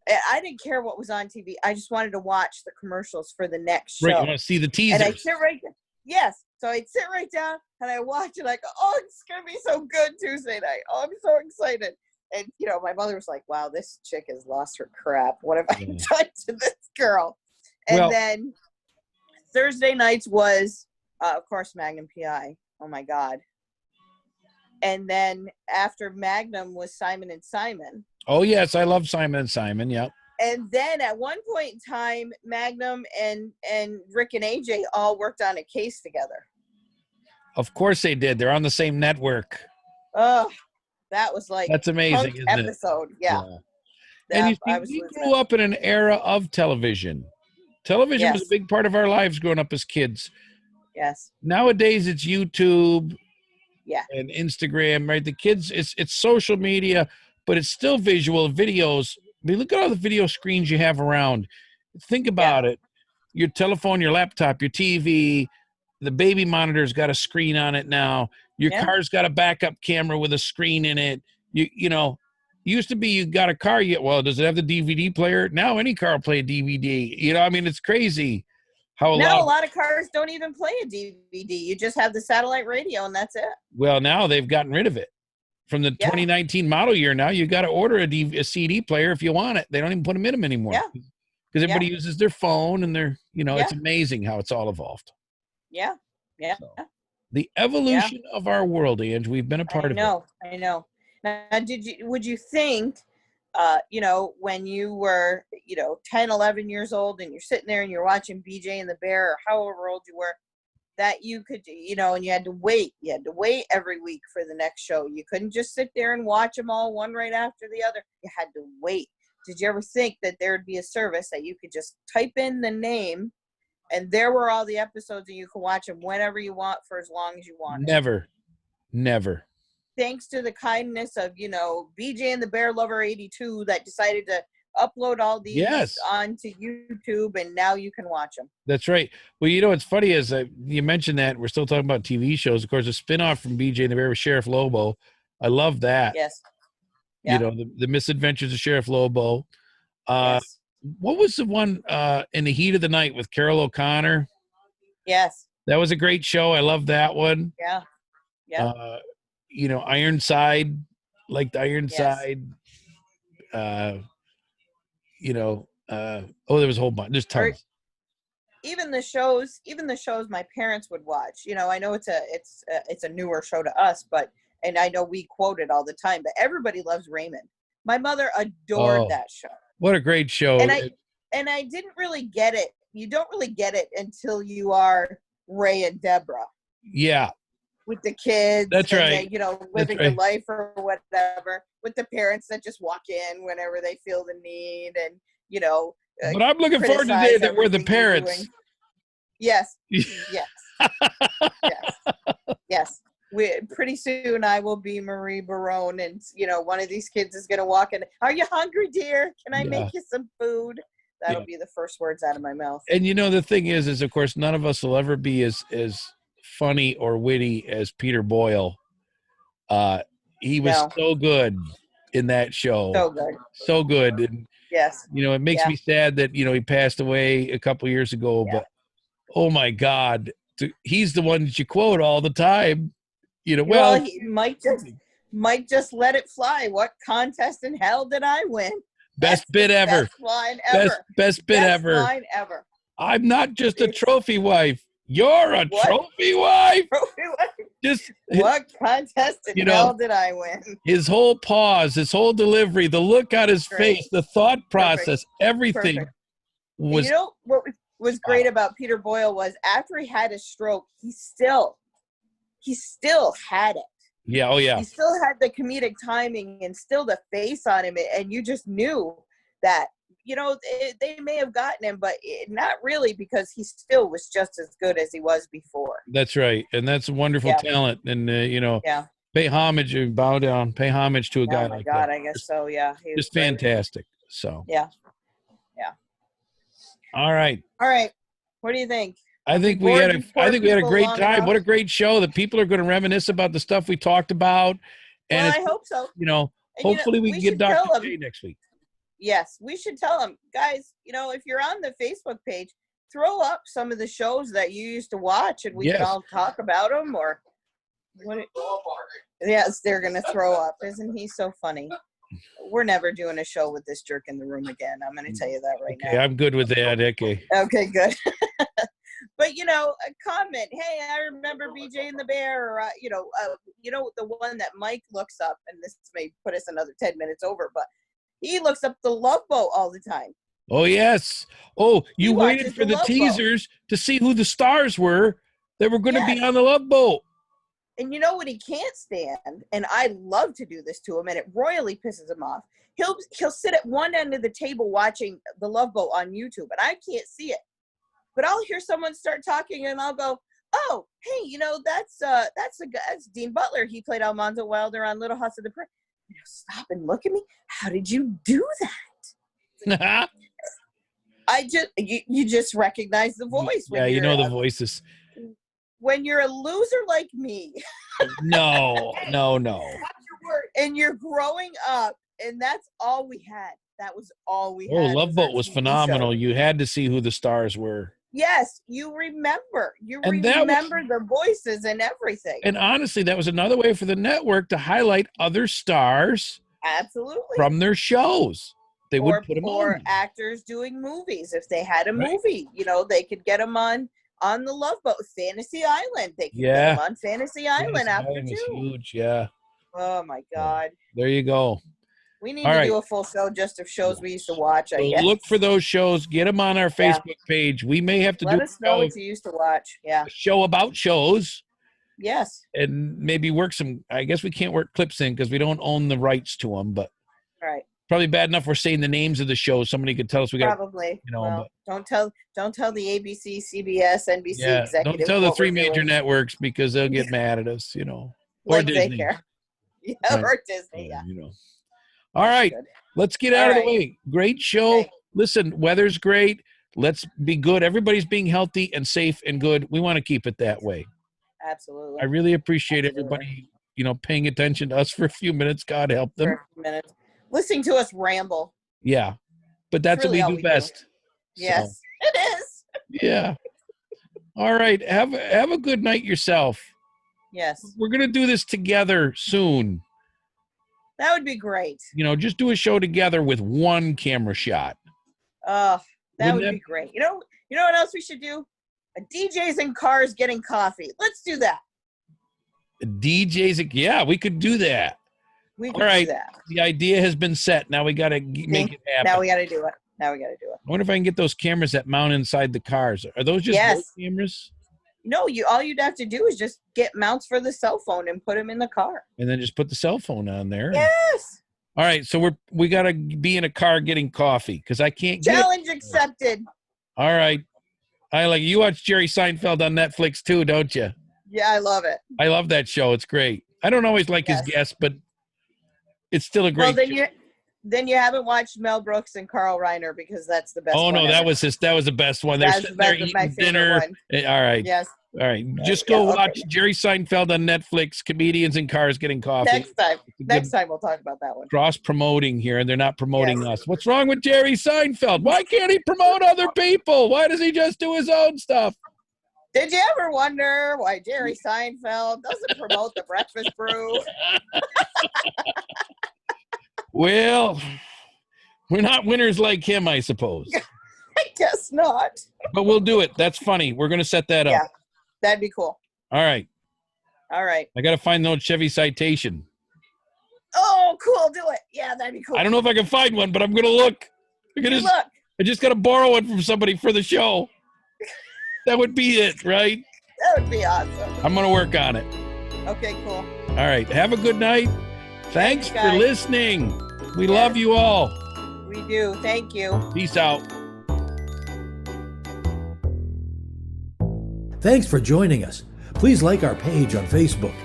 I didn't care what was on TV. I just wanted to watch the commercials for the next show. Right, you want to see the teasers. And I'd sit right there. Yes. So I'd sit right down and I watch it. I go, oh, it's going to be so good Tuesday night. Oh, I'm so excited. And, my mother was like, wow, this chick has lost her crap. What have I done to this girl? And then Thursday nights was, of course, Magnum P.I. Oh, my God. And then after Magnum was Simon and Simon. Oh, yes. I love Simon and Simon. Yep. And then at one point in time, Magnum and Rick and AJ all worked on a case together. Of course they did. They're on the same network. Oh, that was that's amazing, isn't episode. it? Yeah. And we grew up in an era of television. Television was a big part of our lives growing up as kids. Yes. Nowadays it's YouTube. Yeah. And Instagram, right? The kids, it's social media, but it's still visual videos. I mean, look at all the video screens you have around. Think about it. Your telephone, your laptop, your TV, the baby monitor's got a screen on it now. Your car's got a backup camera with a screen in it. Used to be you got a car, does it have the DVD player? Now any car will play a DVD. It's crazy. A lot of cars don't even play a DVD. You just have the satellite radio and that's it. Well, now they've gotten rid of it. From the 2019 model year now, you got to order a CD player if you want it. They don't even put them in them anymore. Yeah. Because everybody uses their phone and it's amazing how it's all evolved. Yeah. Yeah. So, the evolution of our world, Ange, we've been a part of it. I know. Now, would you think, when you were, 10, 11 years old and you're sitting there and you're watching BJ and the Bear or however old you were, that you could, and you had to wait. You had to wait every week for the next show. You couldn't just sit there and watch them all one right after the other. You had to wait did you ever think that there would be a service that you could just type in the name and there were all the episodes and you could watch them whenever you want for as long as you want? Never. Thanks to the kindness of, BJ and the Bear Lover 82 that decided to upload all these onto YouTube, and now you can watch them. That's right. Well, what's funny is you mentioned that we're still talking about TV shows. Of course, a spinoff from BJ and the Bear with Sheriff Lobo. I love that. Yes. Yeah. The Misadventures of Sheriff Lobo. Yes. What was the one In the Heat of the Night with Carol O'Connor? Yes. That was a great show. I love that one. Yeah. Yeah. Ironside, like the Ironside. There was a whole bunch. There's tons. Even the shows my parents would watch. I know it's a newer show to us, and I know we quote it all the time, but everybody loves Raymond. My mother adored that show. What a great show. And I didn't really get it. You don't really get it until you are Ray and Deborah. Yeah. With the kids. That's right. Living the life or whatever. With the parents that just walk in whenever they feel the need and, but I'm looking forward to the day that we're the parents. Yes. Yes. Yes. Pretty soon I will be Marie Barone, and one of these kids is going to walk in. Are you hungry, dear? Can I make you some food? That'll be the first words out of my mouth. And the thing is of course none of us will ever be as funny or witty as Peter Boyle. He was so good in that show. So good. And yes. It makes me sad that he passed away a couple years ago, but oh my God, he's the one that you quote all the time. Well, he might just let it fly. What contest in hell did I win? Best bit ever. Best line ever. Best bit ever. Best line ever. I'm not just a trophy wife. You're a trophy wife. What contest in hell did I win? His whole pause, his whole delivery, the look on his face, the thought process, everything was. What was great about Peter Boyle was after he had a stroke, he still had it. Yeah. Oh yeah. He still had the comedic timing and still the face on him, and you just knew that. They may have gotten him, but not really, because he still was just as good as he was before. That's right. And that's a wonderful talent. And, pay homage and bow down, pay homage to a guy like that. Oh, my God, I guess so, yeah. Just fantastic. So. Yeah. Yeah. All right. What do you think? I think we had a great time. What a great show that people are going to reminisce about the stuff we talked about. And I hope so. Hopefully we can get Dr. J next week. Yes, we should tell them, guys, if you're on the Facebook page, throw up some of the shows that you used to watch and we can all talk about them. Or yes, they're going to throw up. Isn't he so funny? We're never doing a show with this jerk in the room again. I'm going to tell you that right now. I'm good with that. Okay, good. But, a comment, hey, I remember BJ and the Bear, or, the one that Mike looks up, and this may put us another 10 minutes over, but he looks up the Love Boat all the time. Oh, yes. Oh, you waited for the teasers to see who the stars were that were going to be on the Love Boat. And you know what he can't stand? And I love to do this to him, and it royally pisses him off. He'll sit at one end of the table watching the Love Boat on YouTube, and I can't see it. But I'll hear someone start talking, and I'll go, "Oh, hey, that's Dean Butler. He played Almanzo Wilder on Little House of the Prairie." Stop and look at me. How did you do that? You just recognize the voice. The voices. When you're a loser like me. No. And you're growing up, and that's all we had. That was all we had. Oh, Love Boat was phenomenal. You had to see who the stars were. Yes, you remember. The voices and everything. And honestly, that was another way for the network to highlight other stars. Absolutely. From their shows. They would put them on. Or actors doing movies. If they had a movie, they could get them on the Love Boat. Fantasy Island. They could get them on Fantasy Island after too. Huge, yeah. Oh, my God. There you go. We need to do a full show just of shows we used to watch, I guess. Look for those shows. Get them on our Facebook page. We may have to Let us know what you used to watch. Yeah. A show about shows. Yes. And maybe work some – I guess we can't work clips in because we don't own the rights to them. But right. Probably bad enough we're saying the names of the shows. Somebody could tell us we got. Probably. You know, well, but, don't tell the ABC, CBS, NBC yeah, executive. don't tell the what three we're major doing. networks because they'll get mad at us. You know, or Like they Disney. care. Yeah, Right. or Disney. Yeah. You know. All right, Good. let's get out All of the right. way. Great show. Okay. Listen, weather's great. Let's be good. Everybody's being healthy and safe and good. We want to keep it that way. Absolutely. I really appreciate everybody, paying attention to us for a few minutes. God help them. For a few minutes. Listening to us ramble. Yeah, but that's really what all we do best. Yes, it is. Yeah. All right. Have a good night yourself. Yes. We're gonna do this together soon. That would be great. Just do a show together with one camera shot. Oh, that Wouldn't would be great. You know what else we should do? A DJs in cars getting coffee. Let's do that. DJs, yeah, we could do that. We All could right. do that. The idea has been set. Now we got to make it happen. Now we got to do it. I wonder if I can get those cameras that mount inside the cars. Are those just Yes. boat cameras? No, all you'd have to do is just get mounts for the cell phone and put them in the car. And then just put the cell phone on there. Yes. All right, so we got to be in a car getting coffee because I can't get Challenge accepted. All right. You watch Jerry Seinfeld on Netflix too, don't you? Yeah, I love it. I love that show. It's great. I don't always like his guests, but it's still a great show. Then you haven't watched Mel Brooks and Carl Reiner because that's the best. Oh no, one that ever. was the best one. They're sitting there eating dinner. All right. Yes. All right. Just go watch Jerry Seinfeld on Netflix, comedians in cars getting coffee. Next time we'll talk about that one. Cross promoting here, and they're not promoting us. What's wrong with Jerry Seinfeld? Why can't he promote other people? Why does he just do his own stuff? Did you ever wonder why Jerry Seinfeld doesn't promote the Breakfast Brew? Well, we're not winners like him, I suppose. I guess not. But we'll do it. That's funny. We're going to set that up. Yeah, that'd be cool. All right. I got to find the old Chevy Citation. Oh, cool. Do it. Yeah, that'd be cool. I don't know if I can find one, but I'm going to look. I just got to borrow one from somebody for the show. That would be it, right? That would be awesome. I'm going to work on it. Okay, cool. All right. Have a good night. Thanks for listening. We love you all. We do. Thank you. Peace out. Thanks for joining us. Please like our page on Facebook.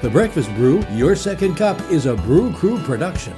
The Breakfast Brew, Your Second Cup, is a Brew Crew production.